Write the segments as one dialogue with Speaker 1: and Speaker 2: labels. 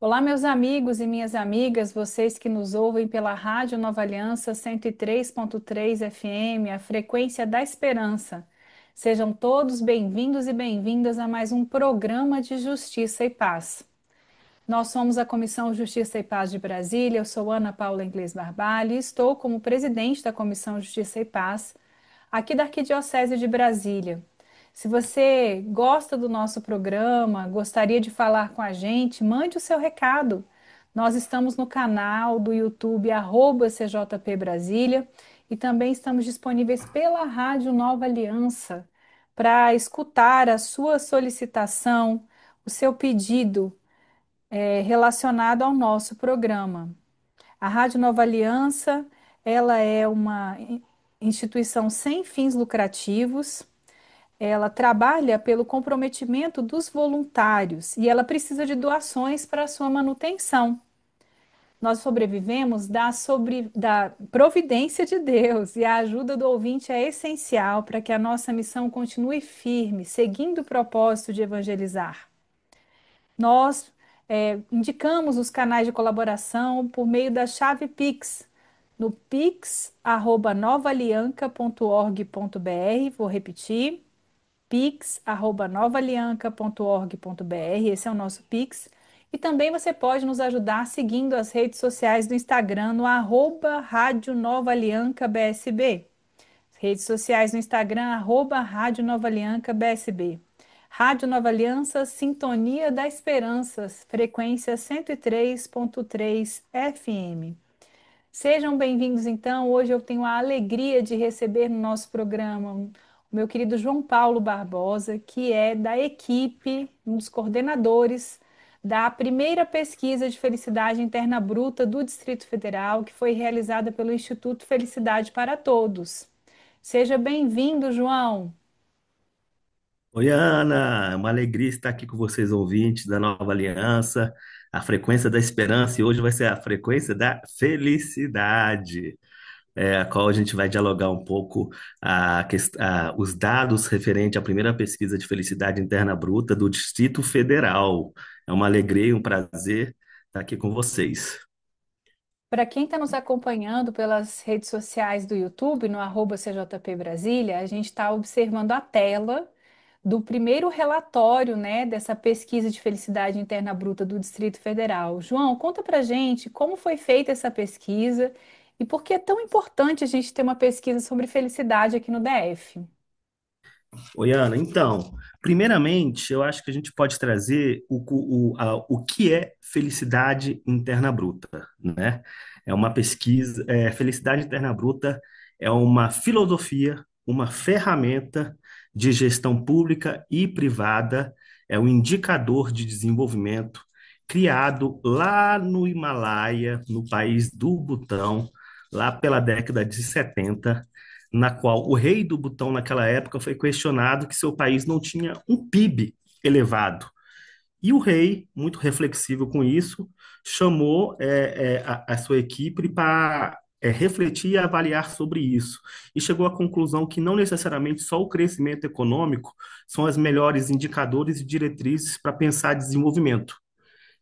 Speaker 1: Olá, meus amigos e minhas amigas, vocês que nos ouvem pela Rádio Nova Aliança 103.3 FM, a frequência da esperança. Sejam todos bem-vindos e bem-vindas a mais um programa de Justiça e Paz. Nós somos a Comissão Justiça e Paz de Brasília. Eu sou Ana Paula Inglês Barbalho e estou como presidente da Comissão Justiça e Paz aqui da Arquidiocese de Brasília. Se você gosta do nosso programa, gostaria de falar com a gente, mande o seu recado. Nós estamos no canal do YouTube @CJP Brasília e também estamos disponíveis pela Rádio Nova Aliança para escutar a sua solicitação, o seu pedido relacionado ao nosso programa. A Rádio Nova Aliança, ela é uma instituição sem fins lucrativos. Ela trabalha pelo comprometimento dos voluntários e ela precisa de doações para a sua manutenção. Nós sobrevivemos da providência de Deus e a ajuda do ouvinte é essencial para que a nossa missão continue firme, seguindo o propósito de evangelizar. Nós indicamos os canais de colaboração por meio da chave Pix, no pix@novaalianca.org.br. Vou repetir, pix@novaalianca.org.br. Esse é o nosso Pix. E também você pode nos ajudar seguindo as redes sociais do Instagram no Rádio Nova Alianca BSB. Redes sociais no Instagram, Rádio Nova Alianca BSB. Rádio Nova Aliança, Sintonia da Esperanças, frequência 103.3 FM. Sejam bem-vindos, então. Hoje eu tenho a alegria de receber no nosso programa o meu querido João Paulo Barbosa, que é da equipe, um dos coordenadores da primeira pesquisa de felicidade interna bruta do Distrito Federal, que foi realizada pelo Instituto Felicidade para Todos. Seja bem-vindo, João.
Speaker 2: Oi, Ana, é uma alegria estar aqui com vocês, ouvintes da Nova Aliança, a frequência da esperança, e hoje vai ser a frequência da felicidade, a qual a gente vai dialogar um pouco os dados referentes à primeira pesquisa de felicidade interna bruta do Distrito Federal. É uma alegria e um prazer estar aqui com vocês.
Speaker 1: Para quem está nos acompanhando pelas redes sociais do YouTube, no @CJP Brasília, a gente está observando a tela do primeiro relatório, né, dessa pesquisa de felicidade interna bruta do Distrito Federal. João, conta para gente como foi feita essa pesquisa e por que é tão importante a gente ter uma pesquisa sobre felicidade aqui no DF.
Speaker 2: Oi, Ana. Então, primeiramente, eu acho que a gente pode trazer o que é felicidade interna bruta, né? É uma pesquisa, felicidade interna bruta é uma filosofia, uma ferramenta de gestão pública e privada, é um indicador de desenvolvimento criado lá no Himalaia, no país do Butão, lá pela década de 70, na qual o rei do Butão, naquela época, foi questionado que seu país não tinha um PIB elevado. E o rei, muito reflexivo com isso, chamou a sua equipe para refletir e avaliar sobre isso. E chegou à conclusão que não necessariamente só o crescimento econômico são os melhores indicadores e diretrizes para pensar desenvolvimento.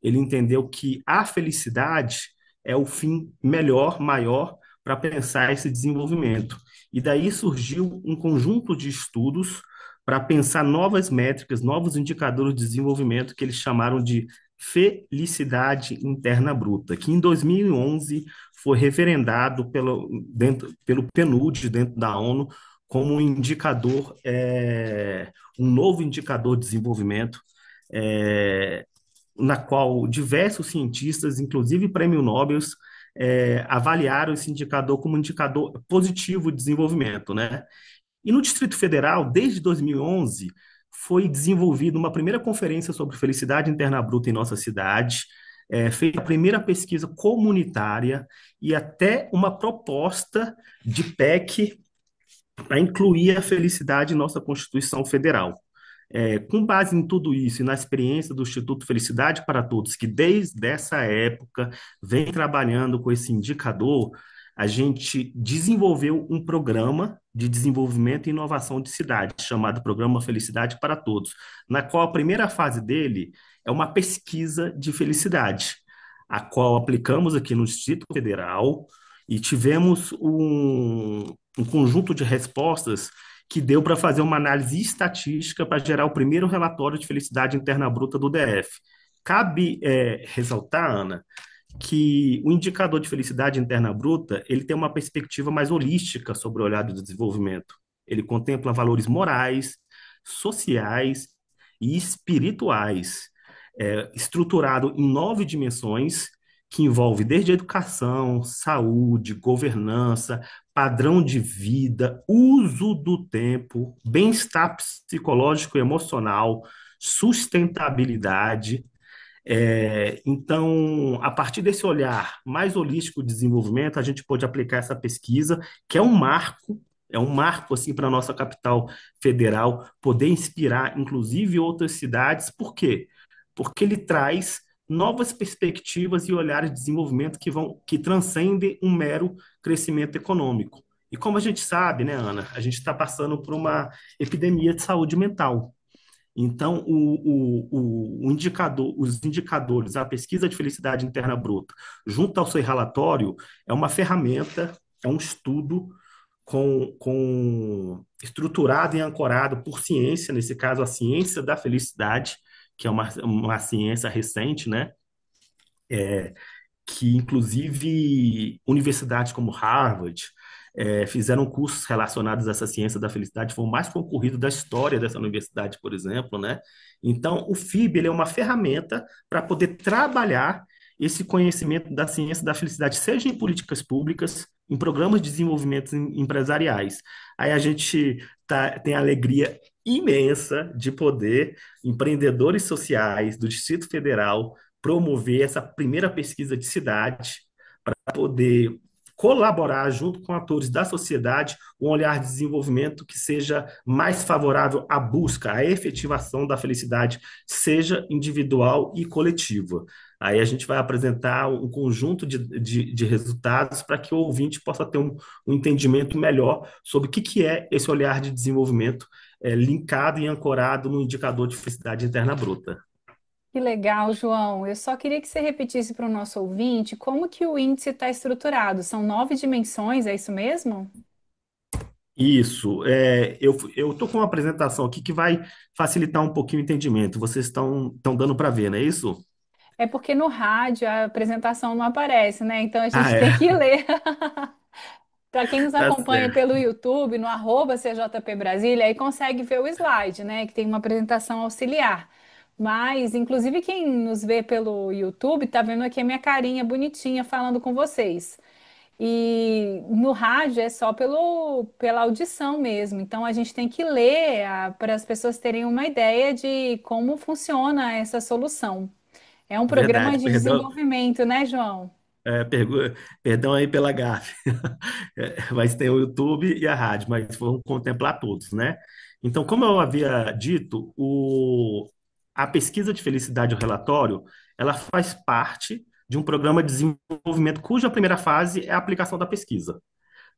Speaker 2: Ele entendeu que a felicidade é o fim melhor, maior para pensar esse desenvolvimento. E daí surgiu um conjunto de estudos para pensar novas métricas, novos indicadores de desenvolvimento que eles chamaram de felicidade interna bruta, que em 2011 foi referendado pelo PNUD, dentro da ONU, como um indicador, um novo indicador de desenvolvimento, é, na qual diversos cientistas, inclusive prêmio Nobel, avaliaram esse indicador como um indicador positivo de desenvolvimento, né? E no Distrito Federal, desde 2011, foi desenvolvida uma primeira conferência sobre felicidade interna bruta em nossa cidade, feita a primeira pesquisa comunitária e até uma proposta de PEC para incluir a felicidade em nossa Constituição Federal. Com base em tudo isso e na experiência do Instituto Felicidade para Todos, que desde essa época vem trabalhando com esse indicador, a gente desenvolveu um programa de desenvolvimento e inovação de cidade, chamado Programa Felicidade para Todos, na qual a primeira fase dele é uma pesquisa de felicidade, a qual aplicamos aqui no Distrito Federal e tivemos um conjunto de respostas que deu para fazer uma análise estatística para gerar o primeiro relatório de felicidade interna bruta do DF. Cabe ressaltar, Ana, que o indicador de felicidade interna bruta, ele tem uma perspectiva mais holística sobre o olhar do desenvolvimento. Ele contempla valores morais, sociais e espirituais, estruturado em 9 dimensões que envolve desde educação, saúde, governança, padrão de vida, uso do tempo, bem-estar psicológico e emocional, sustentabilidade. Então, a partir desse olhar mais holístico de desenvolvimento, a gente pode aplicar essa pesquisa, que é um marco assim para a nossa capital federal, poder inspirar, inclusive, outras cidades. Por quê? Porque ele traz novas perspectivas e olhares de desenvolvimento que transcendem um mero crescimento econômico. E como a gente sabe, né, Ana, a gente está passando por uma epidemia de saúde mental. Então, o indicador, os indicadores, a pesquisa de felicidade interna bruta, junto ao seu relatório, é uma ferramenta, é um estudo estruturado e ancorado por ciência, nesse caso, a ciência da felicidade, que é uma ciência recente, né? Que inclusive universidades como Harvard fizeram cursos relacionados a essa ciência da felicidade, foi o mais concorrido da história dessa universidade, por exemplo, né? Então, o FIB ele é uma ferramenta para poder trabalhar esse conhecimento da ciência da felicidade, seja em políticas públicas, em programas de desenvolvimento empresariais. Aí a gente tem a alegria imensa de poder, empreendedores sociais do Distrito Federal, promover essa primeira pesquisa de cidade para poder colaborar junto com atores da sociedade um olhar de desenvolvimento que seja mais favorável à busca, à efetivação da felicidade, seja individual e coletiva. Aí a gente vai apresentar um conjunto de resultados para que o ouvinte possa ter um entendimento melhor sobre o que é esse olhar de desenvolvimento linkado e ancorado no indicador de felicidade interna bruta.
Speaker 1: Que legal, João. Eu só queria que você repetisse para o nosso ouvinte como que o índice está estruturado. São 9 dimensões, é isso mesmo?
Speaker 2: Isso, eu estou com uma apresentação aqui que vai facilitar um pouquinho o entendimento. Vocês estão dando para ver, não é isso?
Speaker 1: É porque no rádio a apresentação não aparece, né? Então a
Speaker 2: Ah,
Speaker 1: gente tem
Speaker 2: é,
Speaker 1: que ler. Para quem nos
Speaker 2: tá
Speaker 1: acompanha
Speaker 2: certo.
Speaker 1: pelo YouTube, no arroba CJP Brasília, aí consegue ver o slide, né? Que tem uma apresentação auxiliar. Mas, inclusive, quem nos vê pelo YouTube tá vendo aqui a minha carinha bonitinha falando com vocês. E no rádio é só pela audição mesmo. Então a gente tem que ler para as pessoas terem uma ideia de como funciona essa solução. É um programa
Speaker 2: Verdade,
Speaker 1: de
Speaker 2: perdão,
Speaker 1: desenvolvimento, né, João?
Speaker 2: é, perdão aí pela gafe. Mas tem o YouTube e a rádio, mas vamos contemplar todos, né? Então, como eu havia dito, a pesquisa de felicidade, o relatório, ela faz parte de um programa de desenvolvimento cuja primeira fase é a aplicação da pesquisa.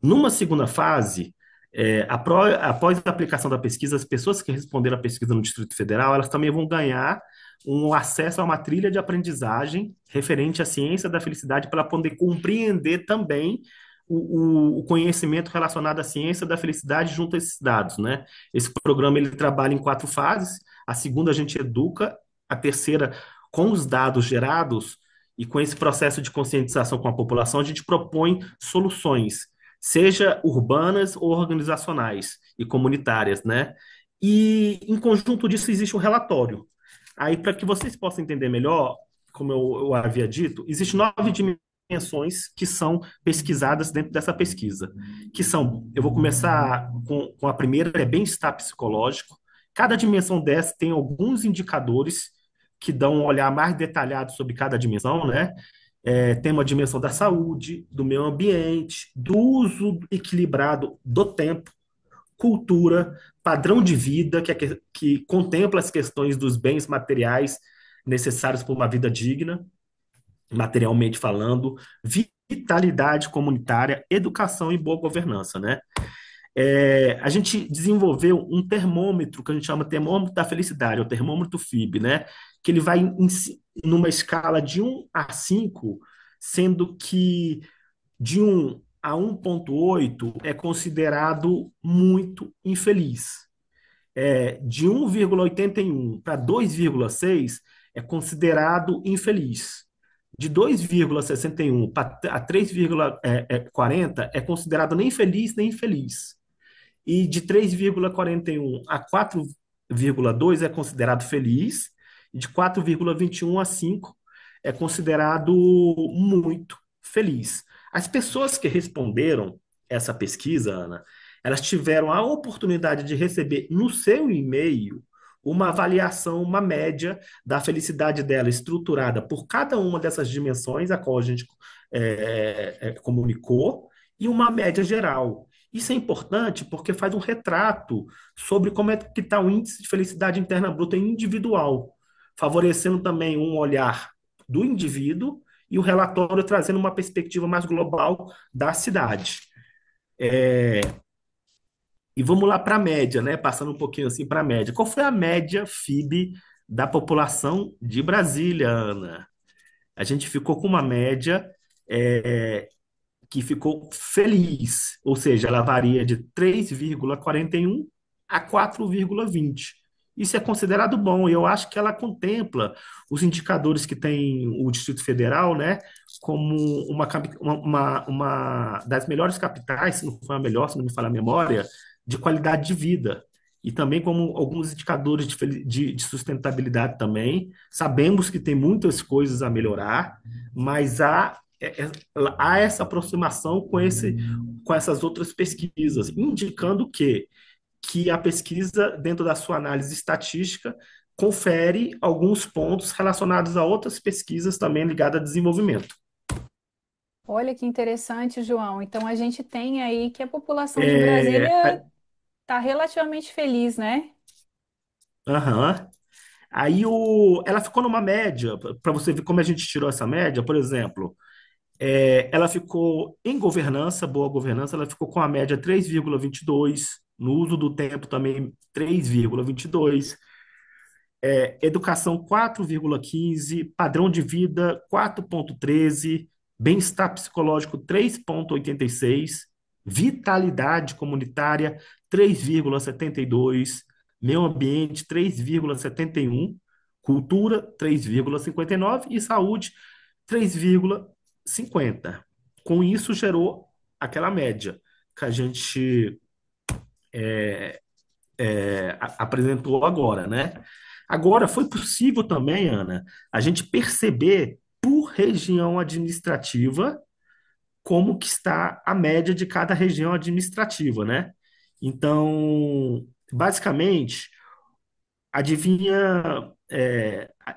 Speaker 2: Numa segunda fase, após a aplicação da pesquisa, as pessoas que responderam à pesquisa no Distrito Federal, elas também vão ganhar um acesso a uma trilha de aprendizagem referente à ciência da felicidade para poder compreender também o conhecimento relacionado à ciência da felicidade junto a esses dados, né? Esse programa ele trabalha em 4 fases. A segunda a gente educa, a terceira com os dados gerados e com esse processo de conscientização com a população, a gente propõe soluções seja urbanas ou organizacionais e comunitárias, né? E em conjunto disso existe um relatório. Aí, para que vocês possam entender melhor, como eu havia dito, existem 9 dimensões que são pesquisadas dentro dessa pesquisa, que são, eu vou começar com a primeira, é bem-estar psicológico. Cada dimensão dessa tem alguns indicadores que dão um olhar mais detalhado sobre cada dimensão, né? Tem uma dimensão da saúde, do meio ambiente, do uso equilibrado do tempo, cultura, padrão de vida, que contempla as questões dos bens materiais necessários para uma vida digna, materialmente falando, vitalidade comunitária, educação e boa governança, né? A gente desenvolveu um termômetro que a gente chama termômetro da felicidade, é o termômetro FIB, né? Que ele vai numa escala de 1 a 5, sendo que de 1 a 1,8 é considerado muito infeliz. De 1,81 para 2,6 é considerado infeliz. De 2,61 a 3,40 é considerado nem feliz nem infeliz. E de 3,41 a 4,2 é considerado feliz. E de 4,21 a 5 é considerado muito feliz. As pessoas que responderam essa pesquisa, Ana, elas tiveram a oportunidade de receber no seu e-mail uma avaliação, uma média da felicidade dela, estruturada por cada uma dessas dimensões a qual a gente comunicou, e uma média geral. Isso é importante porque faz um retrato sobre como é que está o índice de felicidade interna bruta individual, favorecendo também um olhar do indivíduo e o relatório trazendo uma perspectiva mais global da cidade. E vamos lá para a média, né? Passando um pouquinho assim para a média. Qual foi a média FIB da população de Brasília, Ana? A gente ficou com uma média é, que ficou feliz, ou seja, ela varia de 3,41 a 4,20. Isso é considerado bom, e eu acho que ela contempla os indicadores que tem o Distrito Federal, né, como uma das melhores capitais, se não for a melhor, se não me falar a memória, de qualidade de vida. E também como alguns indicadores de sustentabilidade também. Sabemos que tem muitas coisas a melhorar, mas há essa aproximação com essas outras pesquisas, indicando que a pesquisa, dentro da sua análise estatística, confere alguns pontos relacionados a outras pesquisas também ligadas a desenvolvimento.
Speaker 1: Olha que interessante, João. Então a gente tem aí que a população de
Speaker 2: É,
Speaker 1: Brasília está relativamente feliz, né?
Speaker 2: aham. Aí ela ficou numa média, para você ver como a gente tirou essa média, por exemplo, ela ficou em governança, boa governança, ela ficou com a média 3,22, no uso do tempo também 3,22, educação 4,15, padrão de vida 4,13, bem-estar psicológico 3,86, vitalidade comunitária 3,72, meio ambiente 3,71, cultura 3,59 e saúde 3,50. Com isso, gerou aquela média que a gente apresentou agora, né? Agora, foi possível também, Ana, a gente perceber por região administrativa como que está a média de cada região administrativa, né? Então, basicamente, adivinha,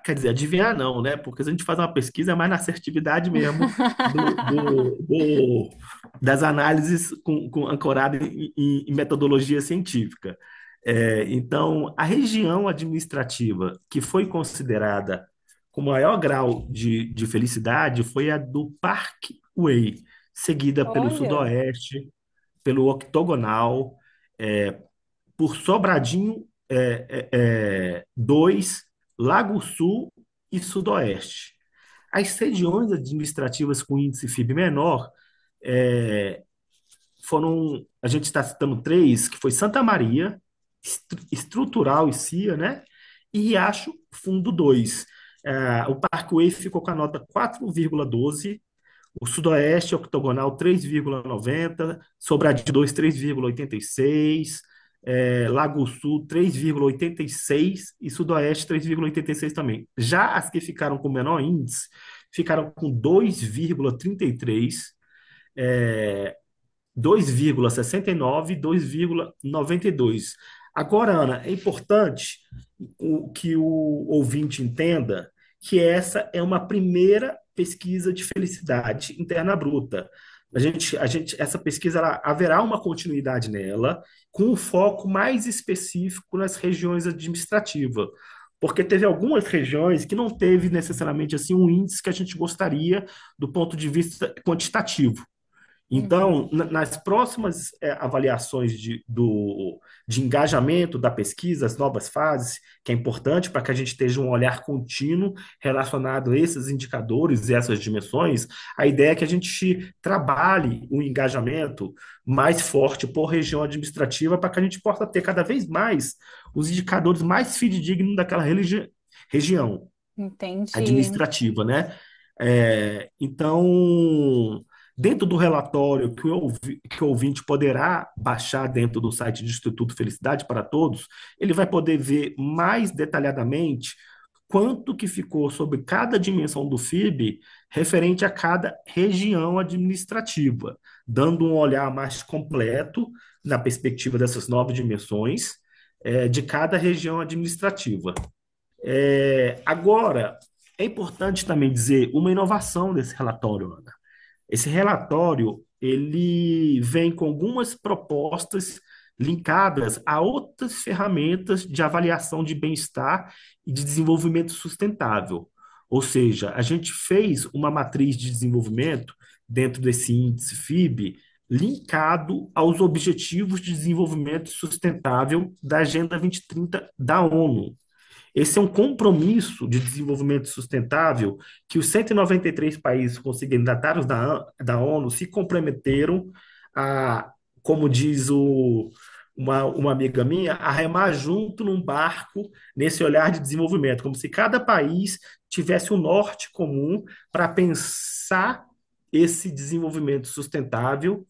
Speaker 2: quer dizer, adivinhar não, né? Porque se a gente faz uma pesquisa, é mais na assertividade mesmo das análises ancorada em metodologia científica. Então, a região administrativa que foi considerada com maior grau de felicidade foi a do Parkway, seguida pelo
Speaker 1: Olha,
Speaker 2: Sudoeste, pelo Octogonal, por Sobradinho 2, Lago Sul e Sudoeste. As regiões administrativas com índice FIB menor é, foram, a gente está citando três, que foi Santa Maria, Estrutural e CIA, né? E Riacho Fundo 2. O Parkway ficou com a nota 4,12, o Sudoeste Octogonal 3,90, Sobradinho 2 3,86, Lago Sul 3,86 e Sudoeste 3,86 também. Já as que ficaram com menor índice ficaram com 2,33, 2,69 e 2,92. Agora, Ana, é importante que o ouvinte entenda que essa é uma primeira pesquisa de felicidade interna bruta. Essa pesquisa, haverá uma continuidade nela, com um foco mais específico nas regiões administrativas, porque teve algumas regiões que não teve necessariamente assim um índice que a gente gostaria do ponto de vista quantitativo. Então,
Speaker 1: Uhum.
Speaker 2: nas próximas avaliações de engajamento da pesquisa, as novas fases, que é importante para que a gente esteja um olhar contínuo relacionado a esses indicadores e essas dimensões, a ideia é que a gente trabalhe o engajamento mais forte por região administrativa para que a gente possa ter cada vez mais os indicadores mais fidedignos daquela região
Speaker 1: Entendi.
Speaker 2: administrativa, né? Então, dentro do relatório que o ouvinte poderá baixar dentro do site do Instituto Felicidade para Todos, ele vai poder ver mais detalhadamente quanto que ficou sobre cada dimensão do FIB referente a cada região administrativa, dando um olhar mais completo na perspectiva dessas novas dimensões de cada região administrativa. Agora, é importante também dizer uma inovação desse relatório, Ana. Esse relatório, ele vem com algumas propostas linkadas a outras ferramentas de avaliação de bem-estar e de desenvolvimento sustentável. Ou seja, a gente fez uma matriz de desenvolvimento dentro desse índice FIB linkado aos Objetivos de Desenvolvimento Sustentável da Agenda 2030 da ONU. Esse é um compromisso de desenvolvimento sustentável que os 193 países consignatários da ONU se comprometeram a, como diz uma amiga minha, a remar junto num barco nesse olhar de desenvolvimento, como se cada país tivesse um norte comum para pensar esse desenvolvimento sustentável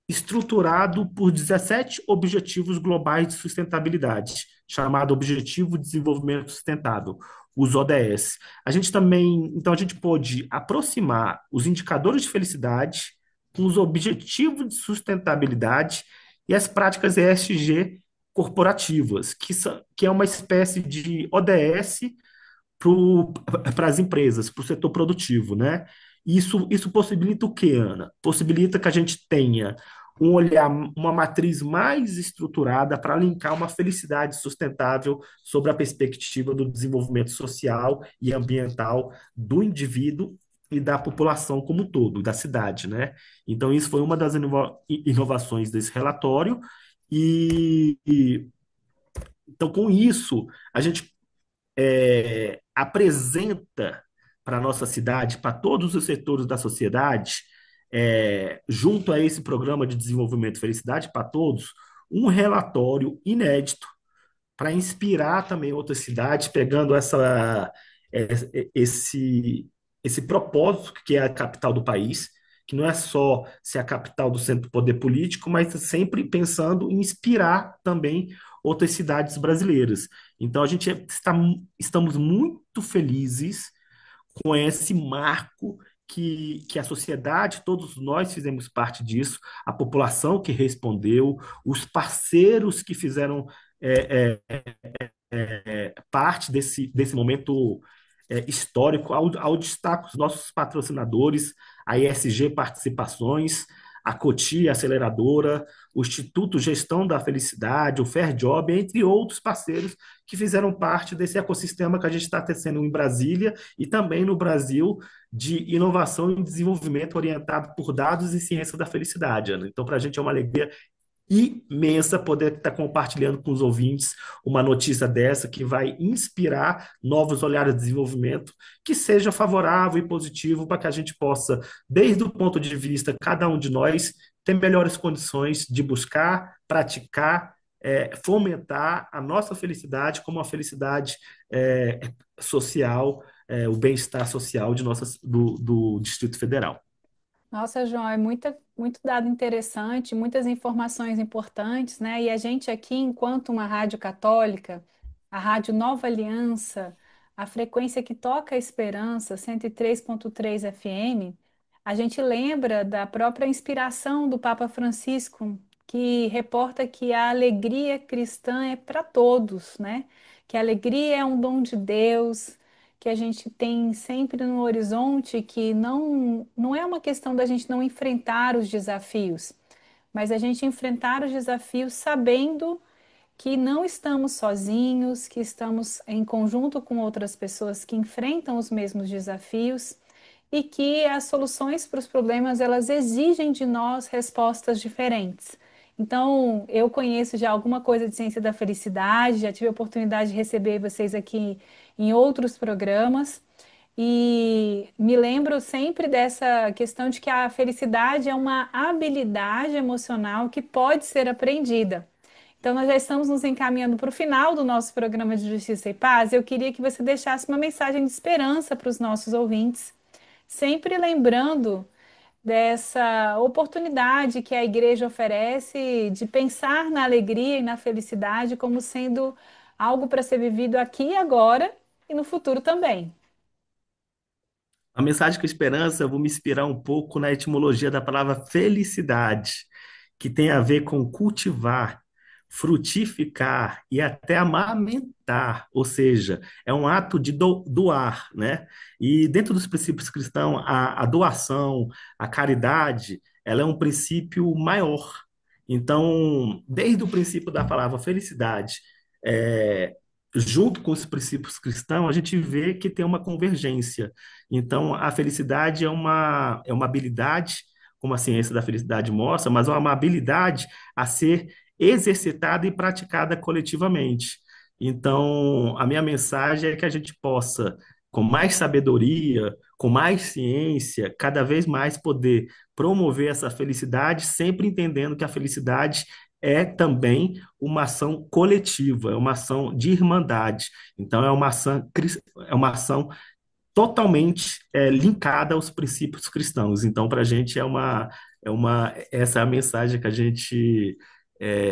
Speaker 2: estruturado por 17 Objetivos Globais de Sustentabilidade, chamado Objetivo de Desenvolvimento Sustentável, os ODS. A gente também, então, a gente pôde aproximar os indicadores de felicidade com os objetivos de sustentabilidade e as práticas ESG corporativas, que é uma espécie de ODS para as empresas, para o setor produtivo, né? Isso possibilita o quê, Ana? Possibilita que a gente tenha um olhar, uma matriz mais estruturada para linkar uma felicidade sustentável sobre a perspectiva do desenvolvimento social e ambiental do indivíduo e da população como um todo, da cidade, né? Então, isso foi uma das inovações desse relatório, e então, com isso, a gente apresenta para a nossa cidade, para todos os setores da sociedade, junto a esse programa de desenvolvimento Felicidade para Todos, um relatório inédito para inspirar também outras cidades, pegando esse propósito que é a capital do país, que não é só ser a capital do centro do poder político, mas sempre pensando em inspirar também outras cidades brasileiras. Então, estamos muito felizes com esse marco que a sociedade, todos nós fizemos parte disso, a população que respondeu, os parceiros que fizeram parte desse momento histórico, ao destaque os nossos patrocinadores, a ESG Participações, a Cotia Aceleradora, o Instituto Gestão da Felicidade, o Fair Job, entre outros parceiros que fizeram parte desse ecossistema que a gente está tecendo em Brasília e também no Brasil de inovação e desenvolvimento orientado por dados e ciência da felicidade, Ana. Então, para a gente é uma alegria imensa poder estar compartilhando com os ouvintes uma notícia dessa que vai inspirar novos olhares de desenvolvimento que seja favorável e positivo para que a gente possa, desde o ponto de vista cada um de nós, ter melhores condições de buscar, praticar, fomentar a nossa felicidade como a felicidade social, o bem-estar social do Distrito Federal.
Speaker 1: Nossa, João, é muito dado interessante, muitas informações importantes, né? E a gente aqui, enquanto uma rádio católica, a Rádio Nova Aliança, a frequência que toca a esperança, 103,3 FM, a gente lembra da própria inspiração do Papa Francisco, que reporta que a alegria cristã é para todos, né? Que a alegria é um dom de Deus, que a gente tem sempre no horizonte, que não é uma questão da gente não enfrentar os desafios, mas a gente enfrentar os desafios sabendo que não estamos sozinhos, que estamos em conjunto com outras pessoas que enfrentam os mesmos desafios e que as soluções para os problemas elas exigem de nós respostas diferentes. Então, eu conheço já alguma coisa de ciência da felicidade, já tive a oportunidade de receber vocês aqui em outros programas. E me lembro sempre dessa questão de que a felicidade é uma habilidade emocional que pode ser aprendida. Então, nós já estamos nos encaminhando para o final do nosso programa de Justiça e Paz. Eu queria que você deixasse uma mensagem de esperança para os nossos ouvintes, sempre lembrando dessa oportunidade que a igreja oferece de pensar na alegria e na felicidade como sendo algo para ser vivido aqui e agora e no futuro também.
Speaker 2: A mensagem com esperança, eu vou me inspirar um pouco na etimologia da palavra felicidade, que tem a ver com cultivar, frutificar e até amamentar, ou seja, é um ato de doar, né? E dentro dos princípios cristãos, a doação, a caridade, ela é um princípio maior. Então, desde o princípio da palavra felicidade, é, junto com os princípios cristãos, a gente vê que tem uma convergência. Então, a felicidade é uma habilidade, como a ciência da felicidade mostra, mas é uma habilidade a ser exercitada e praticada coletivamente. Então, a minha mensagem é que a gente possa, com mais sabedoria, com mais ciência, cada vez mais poder promover essa felicidade, sempre entendendo que a felicidade é também uma ação coletiva, é uma ação de irmandade. Então, é uma ação totalmente linkada aos princípios cristãos. Então, para a gente essa é a mensagem que a gente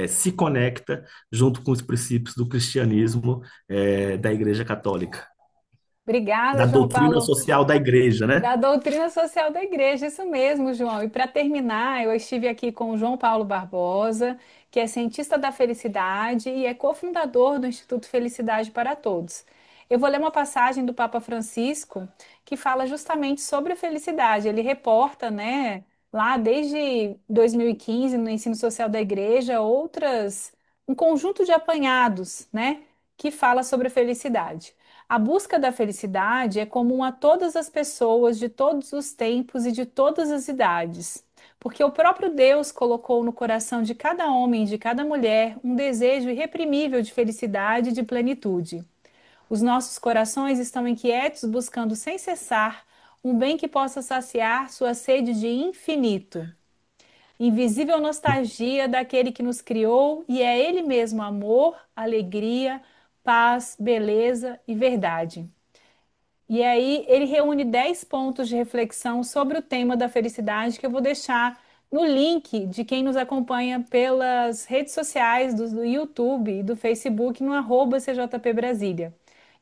Speaker 2: se conecta junto com os princípios do cristianismo, da Igreja Católica,
Speaker 1: Obrigada,
Speaker 2: da
Speaker 1: João
Speaker 2: doutrina
Speaker 1: Paulo.
Speaker 2: social da Igreja, né?
Speaker 1: Da doutrina social da igreja, isso mesmo, João. E para terminar, eu estive aqui com o João Paulo Barbosa, que é cientista da felicidade e é cofundador do Instituto Felicidade para Todos. Eu vou ler uma passagem do Papa Francisco que fala justamente sobre a felicidade. Ele reporta, né, lá desde 2015, no ensino social da igreja, um conjunto de apanhados, né, que fala sobre a felicidade. A busca da felicidade é comum a todas as pessoas de todos os tempos e de todas as idades, porque o próprio Deus colocou no coração de cada homem e de cada mulher um desejo irreprimível de felicidade e de plenitude. Os nossos corações estão inquietos, buscando sem cessar um bem que possa saciar sua sede de infinito. Invisível nostalgia daquele que nos criou e é Ele mesmo amor, alegria, paz, beleza e verdade. E aí ele reúne 10 pontos de reflexão sobre o tema da felicidade que eu vou deixar no link de quem nos acompanha pelas redes sociais do YouTube e do Facebook no arroba CJP Brasília.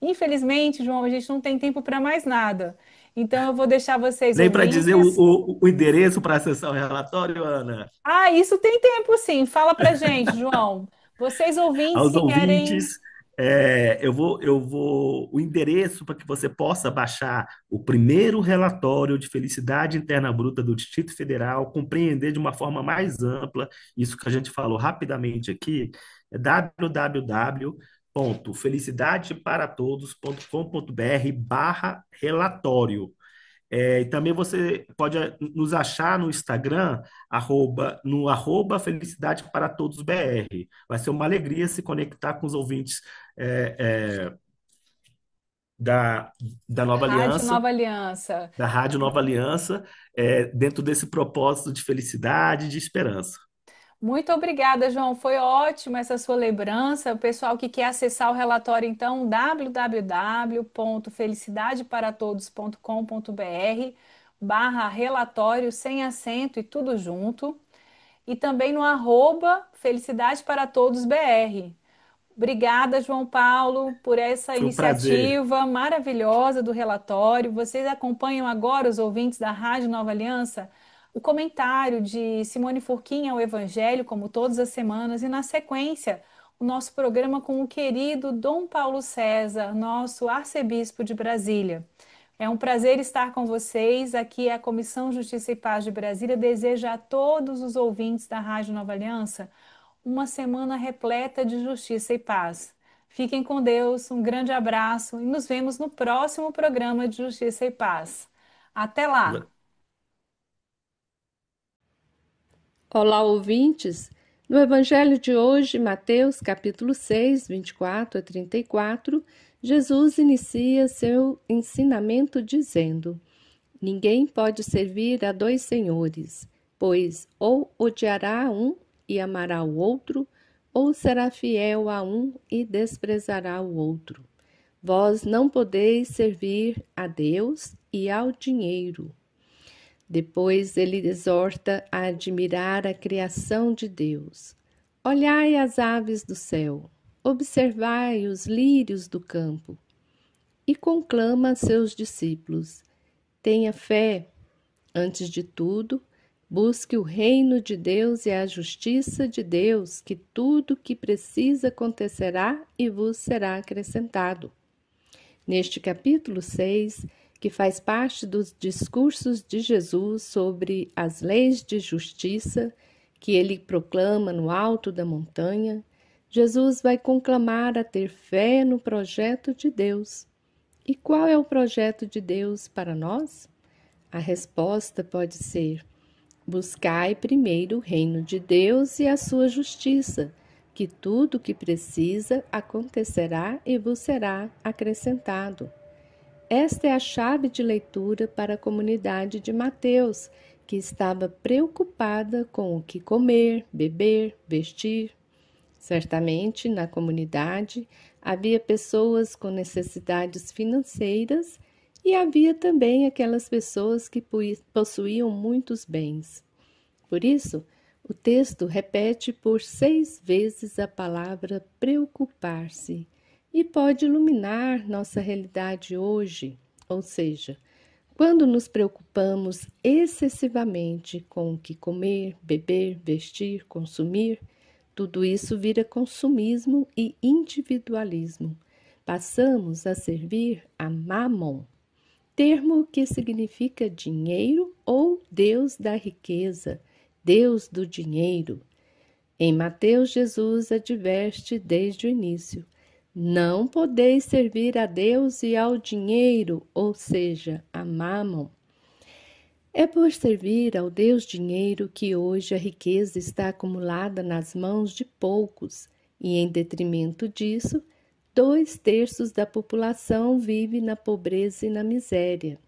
Speaker 1: Infelizmente, João, a gente não tem tempo para mais nada. Então eu vou deixar vocês
Speaker 2: Nem para dizer
Speaker 1: ouvintes.
Speaker 2: o endereço para acessar o relatório, Ana.
Speaker 1: Ah, isso tem tempo sim. Fala pra gente, João. Vocês ouvintes
Speaker 2: Aos
Speaker 1: que querem.
Speaker 2: ouvintes, o endereço para que você possa baixar o primeiro relatório de felicidade interna bruta do Distrito Federal, compreender de uma forma mais ampla isso que a gente falou rapidamente aqui, é www.felicidadeparatodos.com.br/relatório. E também você pode nos achar no Instagram, no arroba Felicidade para Todos BR. Vai ser uma alegria se conectar com os ouvintes é, é, da, da
Speaker 1: Da
Speaker 2: Nova
Speaker 1: Rádio
Speaker 2: Aliança,
Speaker 1: Nova Aliança.
Speaker 2: da Rádio Nova Aliança, dentro desse propósito de felicidade e de esperança.
Speaker 1: Muito obrigada, João. Foi ótima essa sua lembrança. O pessoal que quer acessar o relatório, então, www.felicidadeparatodos.com.br/barra relatório sem acento e tudo junto. E também no arroba Felicidade para Todos BR. Obrigada, João Paulo, por essa
Speaker 2: Foi um prazer.
Speaker 1: iniciativa maravilhosa do relatório. Vocês acompanham agora, os ouvintes da Rádio Nova Aliança, o comentário de Simone Furquim ao Evangelho, como todas as semanas, e na sequência, o nosso programa com o querido Dom Paulo César, nosso arcebispo de Brasília. É um prazer estar com vocês. Aqui é a Comissão Justiça e Paz de Brasília deseja a todos os ouvintes da Rádio Nova Aliança uma semana repleta de justiça e paz. Fiquem com Deus, um grande abraço e nos vemos no próximo programa de Justiça e Paz. Até lá!
Speaker 3: Olá, ouvintes! No Evangelho de hoje, Mateus capítulo 6, 24 a 34, Jesus inicia seu ensinamento dizendo: Ninguém pode servir a dois senhores, pois ou odiará um e amará o outro, ou será fiel a um e desprezará o outro. Vós não podeis servir a Deus e ao dinheiro. Depois ele exorta a admirar a criação de Deus. Olhai as aves do céu, observai os lírios do campo. E conclama a seus discípulos: tenha fé. Antes de tudo, busque o reino de Deus e a justiça de Deus, que tudo o que precisa acontecerá e vos será acrescentado. Neste capítulo 6, que faz parte dos discursos de Jesus sobre as leis de justiça que ele proclama no alto da montanha, Jesus vai conclamar a ter fé no projeto de Deus. E qual é o projeto de Deus para nós? A resposta pode ser: buscai primeiro o reino de Deus e a sua justiça, que tudo o que precisa acontecerá e vos será acrescentado. Esta é a chave de leitura para a comunidade de Mateus, que estava preocupada com o que comer, beber, vestir. Certamente, na comunidade, havia pessoas com necessidades financeiras e havia também aquelas pessoas que possuíam muitos bens. Por isso, o texto repete por 6 vezes a palavra preocupar-se e pode iluminar nossa realidade hoje, ou seja, quando nos preocupamos excessivamente com o que comer, beber, vestir, consumir, tudo isso vira consumismo e individualismo. Passamos a servir a Mammon, termo que significa dinheiro ou Deus da riqueza, Deus do dinheiro. Em Mateus, Jesus adverte desde o início: não podeis servir a Deus e ao dinheiro, ou seja, a Mammon. É por servir ao Deus dinheiro que hoje a riqueza está acumulada nas mãos de poucos, e em detrimento disso, 2/3 da população vive na pobreza e na miséria.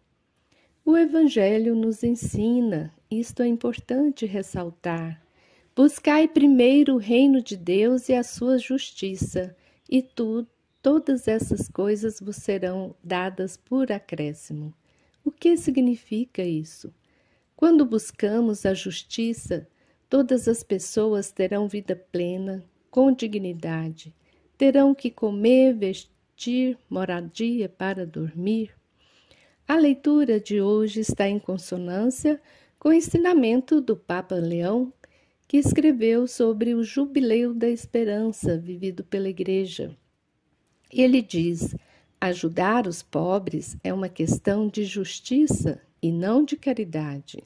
Speaker 3: O Evangelho nos ensina, isto é importante ressaltar: buscai primeiro o reino de Deus e a sua justiça, e todas essas coisas vos serão dadas por acréscimo. O que significa isso? Quando buscamos a justiça, todas as pessoas terão vida plena, com dignidade, terão que comer, vestir, moradia para dormir. A leitura de hoje está em consonância com o ensinamento do Papa Leão, que escreveu sobre o Jubileu da Esperança vivido pela Igreja. Ele diz: ajudar os pobres é uma questão de justiça e não de caridade.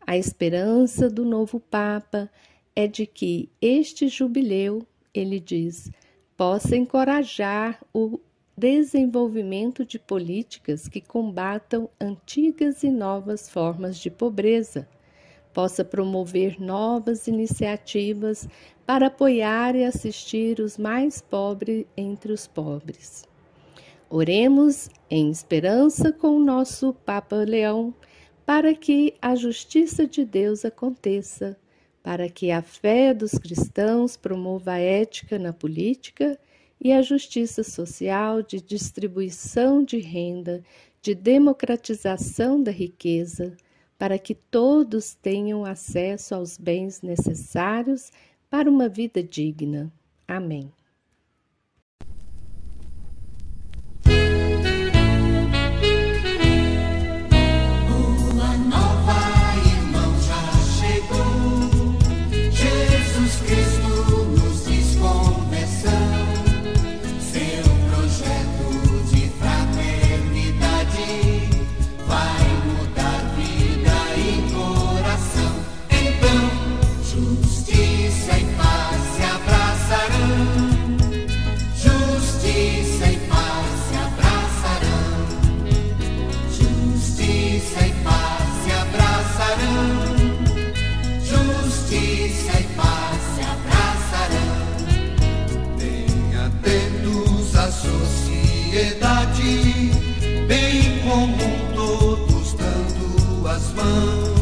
Speaker 3: A esperança do novo Papa é de que este jubileu, ele diz, possa encorajar o desenvolvimento de políticas que combatam antigas e novas formas de pobreza, possa promover novas iniciativas para apoiar e assistir os mais pobres entre os pobres. Oremos em esperança com o nosso Papa Leão, para que a justiça de Deus aconteça, para que a fé dos cristãos promova a ética na política e a justiça social de distribuição de renda, de democratização da riqueza, para que todos tenham acesso aos bens necessários para uma vida digna. Amém.
Speaker 4: Justiça e paz. justiça e paz se abraçarão. Bem atentos à sociedade, bem comum, todos dando as mãos.